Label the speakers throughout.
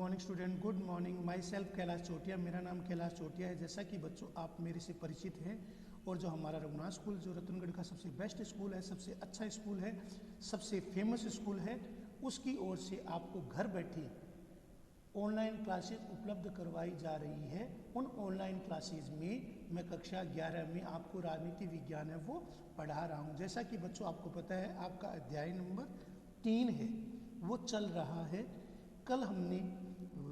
Speaker 1: Morning student, good morning. My self Kailash Chotiya, मेरा नाम कैलाश चोटिया है। जैसा कि बच्चों आप मेरे से परिचित हैं और जो हमारा रघुनाथ स्कूल जो रतनगढ़ का सबसे बेस्ट स्कूल है, सबसे अच्छा स्कूल है, सबसे फेमस स्कूल है, उसकी ओर से आपको घर बैठे ऑनलाइन क्लासेस उपलब्ध करवाई जा रही है। उन ऑनलाइन क्लासेस में मैं कक्षा 11 में आपको राजनीति विज्ञान है वो पढ़ा रहा हूँ। जैसा कि बच्चों आपको पता है, आपका अध्याय नंबर 3 है वो चल रहा है। कल हमने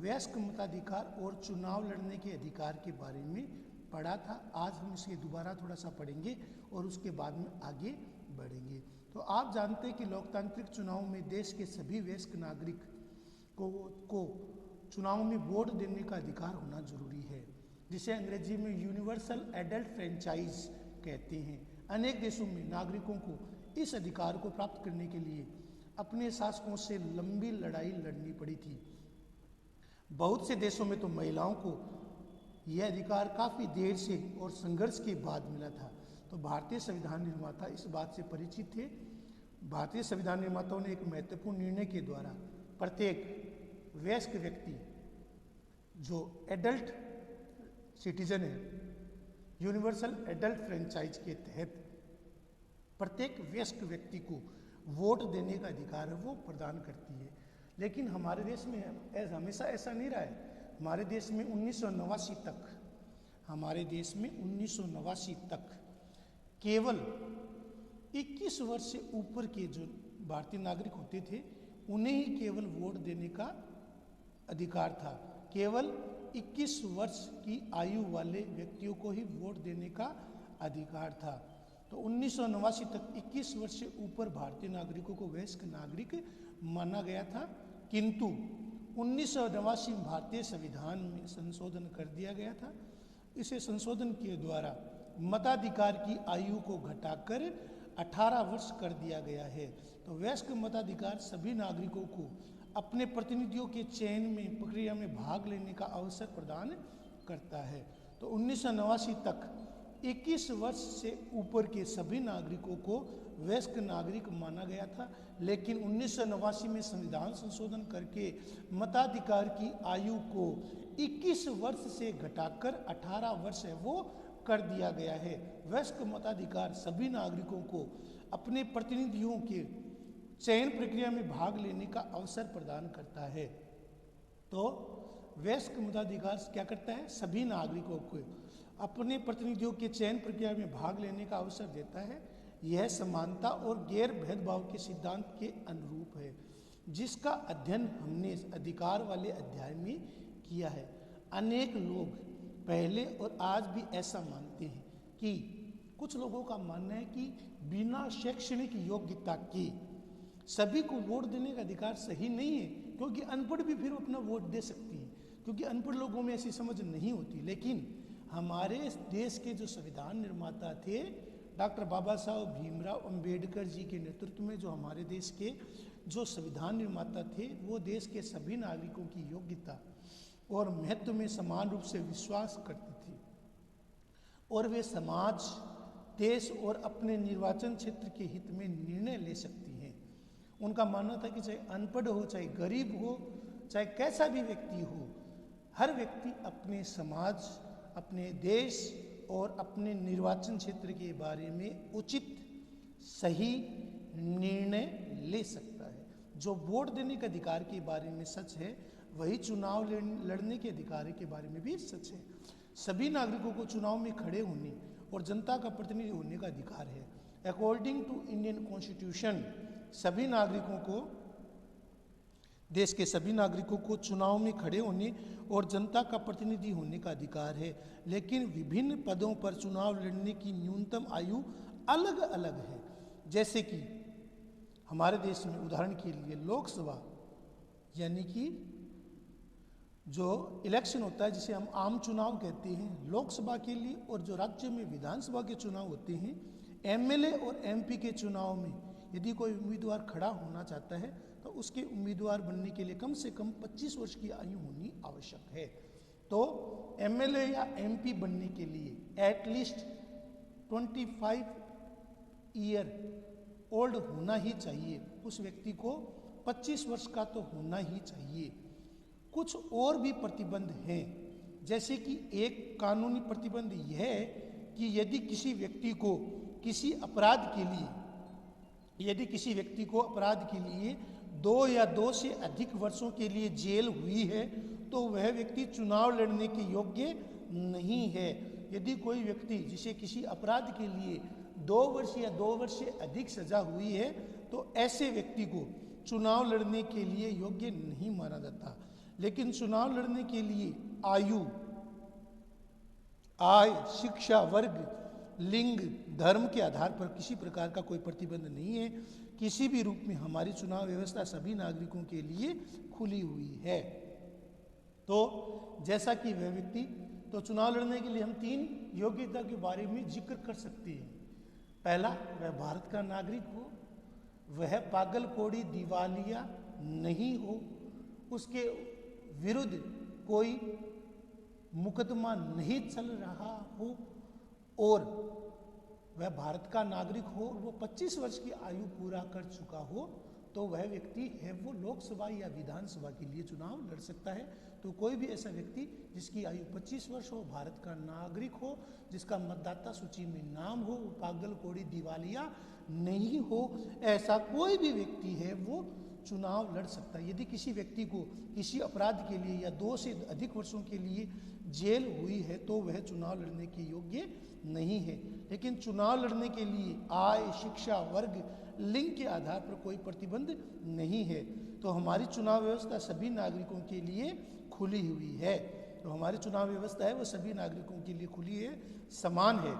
Speaker 1: वयस्क मताधिकार और चुनाव लड़ने के अधिकार के बारे में पढ़ा था। आज हम इसे दोबारा थोड़ा सा पढ़ेंगे और उसके बाद में आगे बढ़ेंगे। तो आप जानते हैं कि लोकतांत्रिक चुनाव में देश के सभी वयस्क नागरिक को चुनाव में वोट देने का अधिकार होना जरूरी है, जिसे अंग्रेजी में यूनिवर्सल एडल्ट फ्रेंचाइज कहते हैं। अनेक देशों में नागरिकों को इस अधिकार को प्राप्त करने के लिए अपने शासकों से लंबी लड़ाई लड़नी पड़ी थी। बहुत से देशों में तो महिलाओं को यह अधिकार काफ़ी देर से और संघर्ष के बाद मिला था। तो भारतीय संविधान निर्माता इस बात से परिचित थे। भारतीय संविधान निर्माताओं ने एक महत्वपूर्ण निर्णय के द्वारा प्रत्येक वयस्क व्यक्ति जो एडल्ट सिटीजन है, यूनिवर्सल एडल्ट फ्रेंचाइज के तहत प्रत्येक वयस्क व्यक्ति को वोट देने का अधिकार है वो प्रदान करती है। लेकिन हमारे देश में हमेशा ऐसा नहीं रहा है। हमारे देश में 1989 तक केवल 21 वर्ष से ऊपर के जो भारतीय नागरिक होते थे उन्हें ही केवल वोट देने का अधिकार था। केवल 21 वर्ष की आयु वाले व्यक्तियों को ही वोट देने का अधिकार था। तो 1989 तक 21 वर्ष से ऊपर भारतीय नागरिकों को वयस्क नागरिक माना गया था, किंतु 1989 में भारतीय संविधान में संशोधन कर दिया गया था। इसे संशोधन के द्वारा मताधिकार की आयु को घटाकर 18 वर्ष कर दिया गया है। तो वयस्क मताधिकार सभी नागरिकों को अपने प्रतिनिधियों के चयन में प्रक्रिया में भाग लेने का अवसर प्रदान करता है। तो 1989 तक 21 वर्ष से ऊपर के सभी नागरिकों को वयस्क नागरिक माना गया था, लेकिन 1989 में संविधान संशोधन करके मताधिकार की आयु को 21 वर्ष से घटाकर 18 वर्ष है वो कर दिया गया है। वयस्क मताधिकार सभी नागरिकों को अपने प्रतिनिधियों के चयन प्रक्रिया में भाग लेने का अवसर प्रदान करता है। तो वयस्क मताधिकार क्या करता है? सभी नागरिकों को अपने प्रतिनिधियों के चयन प्रक्रिया में भाग लेने का अवसर देता है। यह समानता और गैर भेदभाव के सिद्धांत के अनुरूप है, जिसका अध्ययन हमने अधिकार वाले अध्याय में किया है। अनेक लोग पहले और आज भी ऐसा मानते हैं कि कुछ लोगों का मानना है कि बिना शैक्षणिक योग्यता के सभी को वोट देने का अधिकार सही नहीं है, क्योंकि अनपढ़ भी फिर अपना वोट दे सकती हैं, क्योंकि अनपढ़ लोगों में ऐसी समझ नहीं होती। लेकिन हमारे देश के जो संविधान निर्माता थे डॉक्टर बाबा साहब भीमराव अंबेडकर जी के नेतृत्व में जो हमारे देश के जो संविधान निर्माता थे, वो देश के सभी नागरिकों की योग्यता और महत्व में समान रूप से विश्वास करते थे और वे समाज, देश और अपने निर्वाचन क्षेत्र के हित में निर्णय ले सकती हैं। उनका मानना था कि चाहे अनपढ़ हो, चाहे गरीब हो, चाहे कैसा भी व्यक्ति हो, हर व्यक्ति अपने समाज, अपने देश और अपने निर्वाचन क्षेत्र के बारे में उचित सही निर्णय ले सकता है। जो वोट देने के अधिकार के बारे में सच है, वही चुनाव लड़ने के अधिकार के बारे में भी सच है। सभी नागरिकों को चुनाव में खड़े होने और जनता का प्रतिनिधि होने का अधिकार है। अकॉर्डिंग टू इंडियन कॉन्स्टिट्यूशन सभी नागरिकों को, देश के सभी नागरिकों को चुनाव में खड़े होने और जनता का प्रतिनिधि होने का अधिकार है, लेकिन विभिन्न पदों पर चुनाव लड़ने की न्यूनतम आयु अलग अलग है। जैसे कि हमारे देश में उदाहरण के लिए लोकसभा यानी कि जो इलेक्शन होता है, जिसे हम आम चुनाव कहते हैं, लोकसभा के लिए, और जो राज्य में विधानसभा के चुनाव होते हैं, एमएलए और एमपी के चुनाव में यदि कोई उम्मीदवार खड़ा होना चाहता है तो उसके उम्मीदवार बनने के लिए कम से कम 25 वर्ष की आयु होनी आवश्यक है। तो एमएलए या एमपी बनने के लिए एटलीस्ट 25 ईयर ओल्ड होना ही चाहिए। उस व्यक्ति को 25 वर्ष का तो होना ही चाहिए। कुछ और भी प्रतिबंध हैं। जैसे कि एक कानूनी प्रतिबंध यह है कि यदि किसी व्यक्ति को किसी अपराध के लिए 2 या 2 से अधिक वर्षों के लिए जेल हुई है तो वह व्यक्ति चुनाव लड़ने के योग्य नहीं है। यदि कोई व्यक्ति जिसे किसी अपराध के लिए 2 वर्ष या 2 वर्ष से अधिक सजा हुई है तो ऐसे व्यक्ति को चुनाव लड़ने के लिए योग्य नहीं माना जाता। लेकिन चुनाव लड़ने के लिए आयु, आय, शिक्षा, वर्ग, लिंग, धर्म के आधार पर किसी प्रकार का कोई प्रतिबंध नहीं है। किसी भी रूप में हमारी चुनाव व्यवस्था सभी नागरिकों के लिए खुली हुई है। तो जैसा कि वह व्यक्ति, तो चुनाव लड़ने के लिए हम 3 योग्यता के बारे में जिक्र कर सकते हैं। पहला, वह भारत का नागरिक हो, वह पागल, कोड़ी, दिवालिया नहीं हो, उसके विरुद्ध कोई मुकदमा नहीं चल रहा हो और वह भारत का नागरिक हो, वो 25 वर्ष की आयु पूरा कर चुका हो, तो वह व्यक्ति है वो लोकसभा या विधानसभा के लिए चुनाव लड़ सकता है। तो कोई भी ऐसा व्यक्ति जिसकी आयु 25 वर्ष हो, भारत का नागरिक हो, जिसका मतदाता सूची में नाम हो, वो पागल, कोड़ी, दिवालिया नहीं हो, ऐसा कोई भी व्यक्ति है वो चुनाव लड़ सकता है। यदि किसी व्यक्ति को किसी अपराध के लिए या 2 से अधिक वर्षों के लिए जेल हुई है तो वह चुनाव लड़ने के योग्य नहीं है। लेकिन चुनाव लड़ने के लिए आय, शिक्षा, वर्ग, लिंग के आधार पर कोई प्रतिबंध नहीं है। तो हमारी चुनाव व्यवस्था सभी नागरिकों के लिए खुली हुई है। तो हमारी चुनाव व्यवस्था है वो सभी नागरिकों के लिए खुली है, समान है।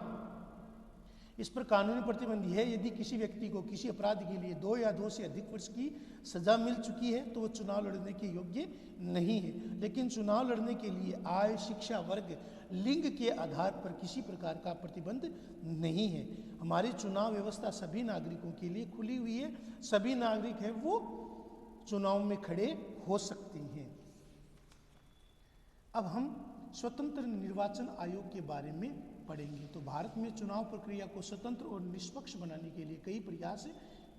Speaker 1: इस पर कानूनी प्रतिबंध है, यदि किसी व्यक्ति को किसी अपराध के लिए 2 या 2 से अधिक वर्ष की सजा मिल चुकी है तो वो चुनाव लड़ने के योग्य नहीं है। लेकिन चुनाव लड़ने के लिए आय, शिक्षा, वर्ग, लिंग के आधार पर किसी प्रकार का प्रतिबंध नहीं है। हमारी चुनाव व्यवस्था सभी नागरिकों के लिए खुली हुई है। सभी नागरिक है वो चुनाव में खड़े हो सकते हैं। अब हम स्वतंत्र निर्वाचन आयोग के बारे में पढ़ेंगे। तो भारत में चुनाव प्रक्रिया को स्वतंत्र और निष्पक्ष बनाने के लिए कई प्रयास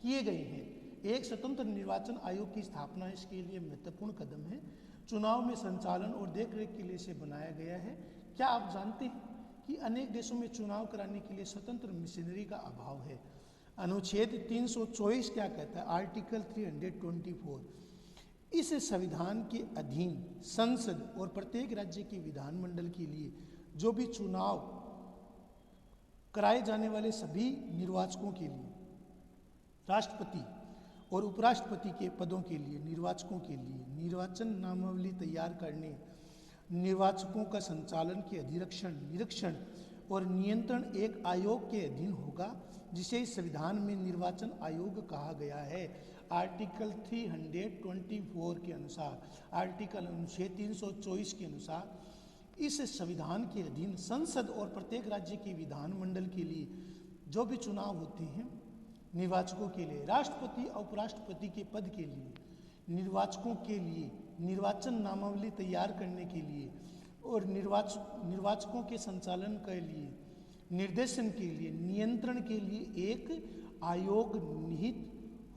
Speaker 1: किए गए हैं। एक स्वतंत्र निर्वाचन आयोग की स्थापना इसके लिए महत्वपूर्ण कदम है। चुनाव में संचालन और देखरेख के लिए इसे बनाया गया है। क्या आप जानते हैं कि अनेक देशों में चुनाव कराने के लिए स्वतंत्र मशीनरी का अभाव है? अनुच्छेद 324 क्या कहता है? आर्टिकल 324, इस संविधान के अधीन संसद और प्रत्येक राज्य के विधानमंडल के लिए जो भी चुनाव कराए जाने वाले सभी निर्वाचकों के लिए, राष्ट्रपति और उपराष्ट्रपति के पदों के लिए निर्वाचकों के लिए निर्वाचन नामावली तैयार करने, निर्वाचकों का संचालन के अधिरक्षण, निरीक्षण और नियंत्रण एक आयोग के अधीन होगा जिसे इस संविधान में निर्वाचन आयोग कहा गया है। आर्टिकल 324 के अनुसार, आर्टिकल अनुच्छेद 324 के अनुसार इस संविधान के अधीन संसद और प्रत्येक राज्य के विधानमंडल के लिए जो भी चुनाव होते हैं निर्वाचकों के लिए, राष्ट्रपति और उपराष्ट्रपति के पद के लिए, निर्वाचकों के लिए निर्वाचन नामावली तैयार करने के लिए और निर्वाचकों के संचालन के लिए, निर्देशन के लिए, नियंत्रण के लिए एक आयोग निहित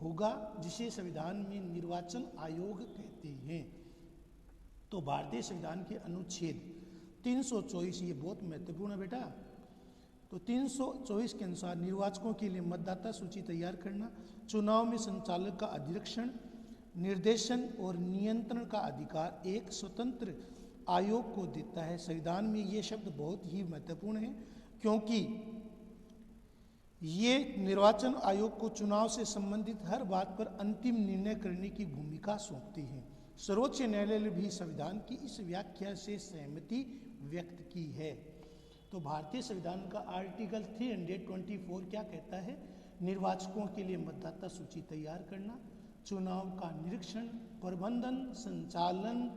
Speaker 1: होगा जिसे संविधान में निर्वाचन आयोग कहते हैं। तो भारतीय संविधान के अनुच्छेद 324, ये बहुत महत्वपूर्ण है बेटा। तो 324 के अनुसार निर्वाचकों के लिए मतदाता सूची तैयार करना, चुनाव में संचालक का अधिरक्षण, निर्देशन और नियंत्रण का अधिकार एक स्वतंत्र आयोग को देता है। संविधान में ये शब्द बहुत ही महत्वपूर्ण है क्योंकि ये निर्वाचन आयोग को चुनाव से संबंधित हर बात पर अंतिम निर्णय करने की भूमिका सौंपते हैं। सर्वोच्च न्यायालय ने भी संविधान की इस व्याख्या से सहमति व्यक्त की है। तो भारतीय संविधान का आर्टिकल 324 क्या कहता है? निर्वाचकों के लिए मतदाता सूची तैयार करना, चुनाव का निरीक्षण, प्रबंधन, संचालन,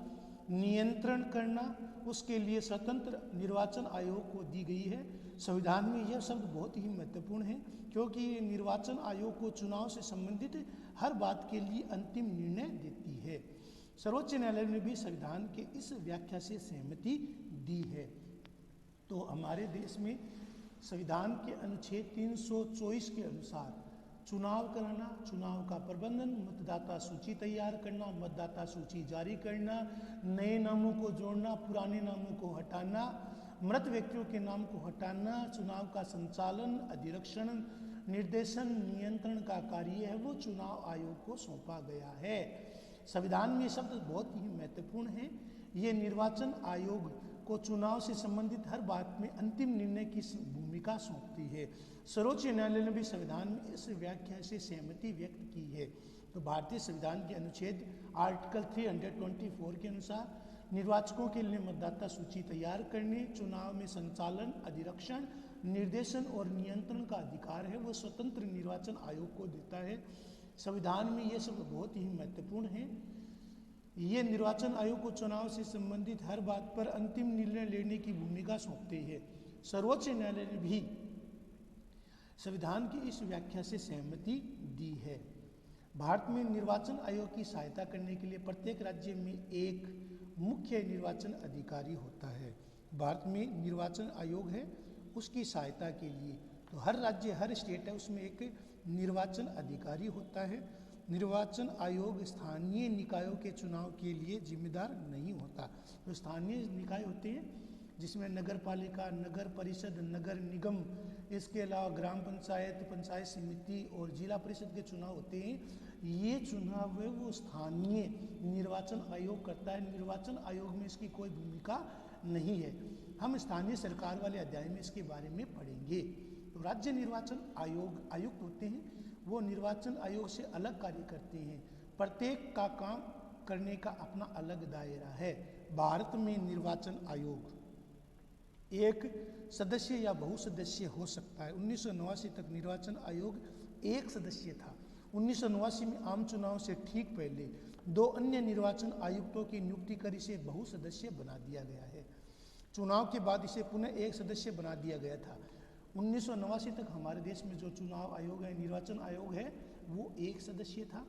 Speaker 1: नियंत्रण करना, उसके लिए स्वतंत्र निर्वाचन आयोग को दी गई है। संविधान में यह शब्द बहुत ही महत्वपूर्ण है क्योंकि ये निर्वाचन आयोग को चुनाव से संबंधित हर बात के लिए अंतिम निर्णय देती है। सर्वोच्च न्यायालय ने भी संविधान के इस व्याख्या से सहमति दी है। तो हमारे देश में संविधान के अनुच्छेद 324 के अनुसार चुनाव कराना, चुनाव का प्रबंधन, मतदाता सूची तैयार करना, मतदाता सूची जारी करना, नए नामों को जोड़ना, पुराने नामों को हटाना, मृत व्यक्तियों के नाम को हटाना, चुनाव का संचालन, अधिरक्षण, निर्देशन, नियंत्रण का कार्य है वो चुनाव आयोग को सौंपा गया है। संविधान में ये शब्द बहुत ही महत्वपूर्ण है। ये निर्वाचन आयोग को चुनाव से संबंधित हर बात में अंतिम निर्णय की भूमिका सौंपती है। सर्वोच्च न्यायालय ने भी संविधान में इस व्याख्या से सहमति व्यक्त की है। तो भारतीय संविधान के अनुच्छेद आर्टिकल 324 के अनुसार निर्वाचकों के लिए मतदाता सूची तैयार करने, चुनाव में संचालन, अधिरक्षण, निर्देशन और नियंत्रण का अधिकार है वो स्वतंत्र निर्वाचन आयोग को देता है। संविधान में ये सब बहुत ही महत्वपूर्ण है। ये निर्वाचन आयोग को चुनाव से संबंधित हर बात पर अंतिम निर्णय लेने की भूमिका सौंपते हैं। सर्वोच्च न्यायालय ने भी संविधान की इस व्याख्या से सहमति दी है। भारत में निर्वाचन आयोग की सहायता करने के लिए प्रत्येक राज्य में एक मुख्य निर्वाचन अधिकारी होता है। भारत में निर्वाचन आयोग है, उसकी सहायता के लिए तो हर राज्य, हर स्टेट है, उसमें एक निर्वाचन अधिकारी होता है। निर्वाचन आयोग स्थानीय निकायों के चुनाव के लिए जिम्मेदार नहीं होता। तो स्थानीय निकाय होते हैं जिसमें नगर पालिका, नगर परिषद, नगर निगम, इसके अलावा ग्राम पंचायत, पंचायत समिति और जिला परिषद के चुनाव होते हैं। ये चुनाव है वो स्थानीय निर्वाचन आयोग करता है। निर्वाचन आयोग में इसकी कोई भूमिका नहीं है। हम स्थानीय सरकार वाले अध्याय में इसके बारे में पढ़ेंगे। तो राज्य निर्वाचन आयुक्त होते हैं, वो निर्वाचन आयोग से अलग कार्य करते हैं। प्रत्येक का काम करने का अपना अलग दायरा है। भारत में निर्वाचन आयोग एक सदस्य या बहुसदस्य हो सकता है। 1989 तक निर्वाचन आयोग एक सदस्य था। 1989 में आम चुनाव से ठीक पहले 2 अन्य निर्वाचन आयुक्तों की नियुक्ति कर इसे बहुसदस्य बना दिया गया है। चुनाव के बाद इसे पुनः एक सदस्य बना दिया गया था। 1989 तक हमारे देश में जो चुनाव आयोग है, निर्वाचन आयोग है, वो एक सदस्य था।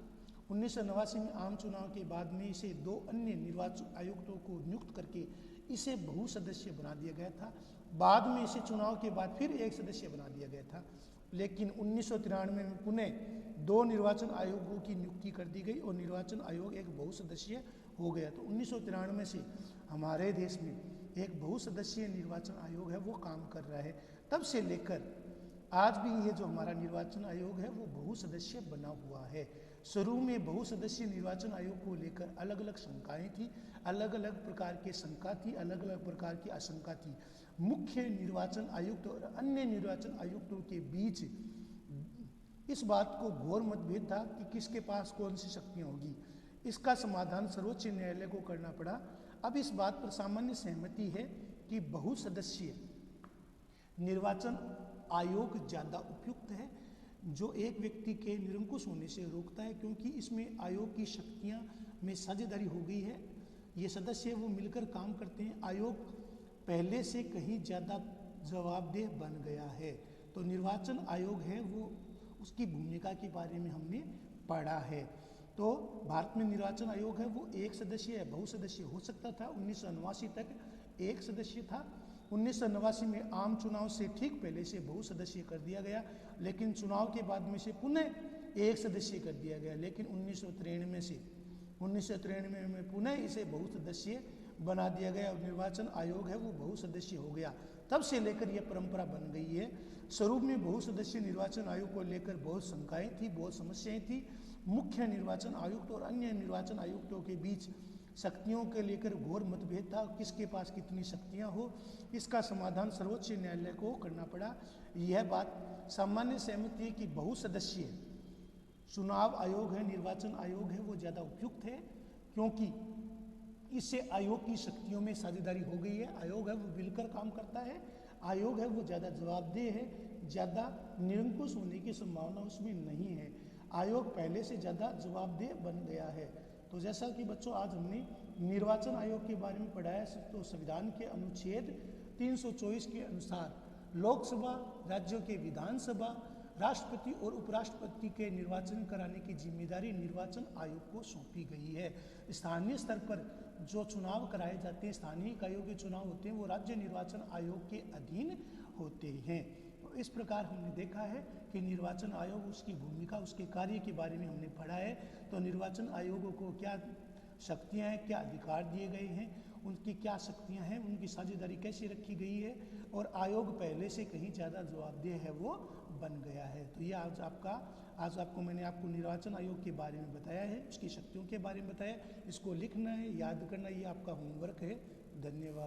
Speaker 1: 1989 में आम चुनाव के बाद में इसे 2 अन्य निर्वाचन आयुक्तों को नियुक्त करके इसे बहुसदस्य बना दिया गया था। बाद में इसे चुनाव के बाद फिर एक सदस्य बना दिया गया था। लेकिन 1993 में पुनः 2 निर्वाचन आयोगों की नियुक्ति कर दी गई और निर्वाचन आयोग एक बहुसदस्य हो गया। तो 1993 से हमारे देश में एक बहुसदस्यीय निर्वाचन आयोग है वो काम कर रहा है। तब से लेकर आज भी ये जो हमारा निर्वाचन आयोग है वो बहुसदस्य बना हुआ है। शुरू में बहुसदस्यीय निर्वाचन आयोग को लेकर अलग अलग शंकाएं थी, अलग अलग प्रकार के शंका थी, अलग अलग प्रकार की आशंका थी। मुख्य निर्वाचन आयुक्त और अन्य निर्वाचन आयुक्तों के बीच इस बात को घोर मतभेद था कि किसके पास कौन सी शक्तियाँ होगी। इसका समाधान सर्वोच्च न्यायालय को करना पड़ा। अब इस बात पर सामान्य सहमति है कि बहुसदस्यीय निर्वाचन आयोग ज़्यादा उपयुक्त है, जो एक व्यक्ति के निरंकुश होने से रोकता है, क्योंकि इसमें आयोग की शक्तियाँ में साझेदारी हो गई है। ये सदस्य वो मिलकर काम करते हैं। आयोग पहले से कहीं ज़्यादा जवाबदेह बन गया है। तो निर्वाचन आयोग है वो, उसकी भूमिका के बारे में हमने पढ़ा है। तो भारत में निर्वाचन आयोग है वो एक सदस्य या बहुसदस्य हो सकता था। 1989 तक एक सदस्य था। 1989 में आम चुनाव से ठीक पहले से बहुसदस्य कर दिया गया, लेकिन चुनाव के बाद में से पुनः एक सदस्य कर दिया गया। लेकिन 1993 में पुनः इसे बहुसदस्य बना दिया गया और निर्वाचन आयोग है वो बहुसदस्य हो गया। तब से लेकर यह परंपरा बन गई है। स्वरूप में बहुसदस्य निर्वाचन आयोग को लेकर बहुत शंकाएं थी, बहुत समस्याएं थी। मुख्य निर्वाचन आयुक्त और अन्य निर्वाचन आयुक्तों के बीच शक्तियों के लेकर घोर मतभेद था, किसके पास कितनी शक्तियां हो। इसका समाधान सर्वोच्च न्यायालय को करना पड़ा। यह बात सामान्य सहमति है कि बहुसदस्यीय चुनाव आयोग है, निर्वाचन आयोग है, वो ज़्यादा उपयुक्त है, क्योंकि इससे आयोग की शक्तियों में साझेदारी हो गई है। आयोग है वो मिलकर काम करता है। आयोग है वो ज़्यादा जवाबदेह है, ज़्यादा निरंकुश होने की संभावना उसमें नहीं है। आयोग पहले से ज़्यादा जवाबदेह बन गया है। तो जैसा कि बच्चों आज हमने निर्वाचन आयोग के बारे में पढ़ा है, तो संविधान के अनुच्छेद 324 के अनुसार लोकसभा, राज्यों के विधानसभा, राष्ट्रपति और उपराष्ट्रपति के निर्वाचन कराने की जिम्मेदारी निर्वाचन आयोग को सौंपी गई है। स्थानीय स्तर पर जो चुनाव कराए जाते हैं, स्थानीय इकाइयों के चुनाव होते हैं, वो राज्य निर्वाचन आयोग के अधीन होते हैं। तो इस प्रकार हमने देखा है कि निर्वाचन आयोग, उसकी भूमिका, उसके कार्य के बारे में हमने पढ़ा है। तो निर्वाचन आयोग को क्या शक्तियां हैं, क्या अधिकार दिए गए हैं, उनकी क्या शक्तियां हैं, उनकी साझेदारी कैसे रखी गई है, और आयोग पहले से कहीं ज़्यादा जवाबदेह है, वो बन गया है। तो ये आज आपको मैंने आपको निर्वाचन आयोग के बारे में बताया है, उसकी शक्तियों के बारे में बताया। इसको लिखना है, याद करना, ये आपका होमवर्क है। धन्यवाद।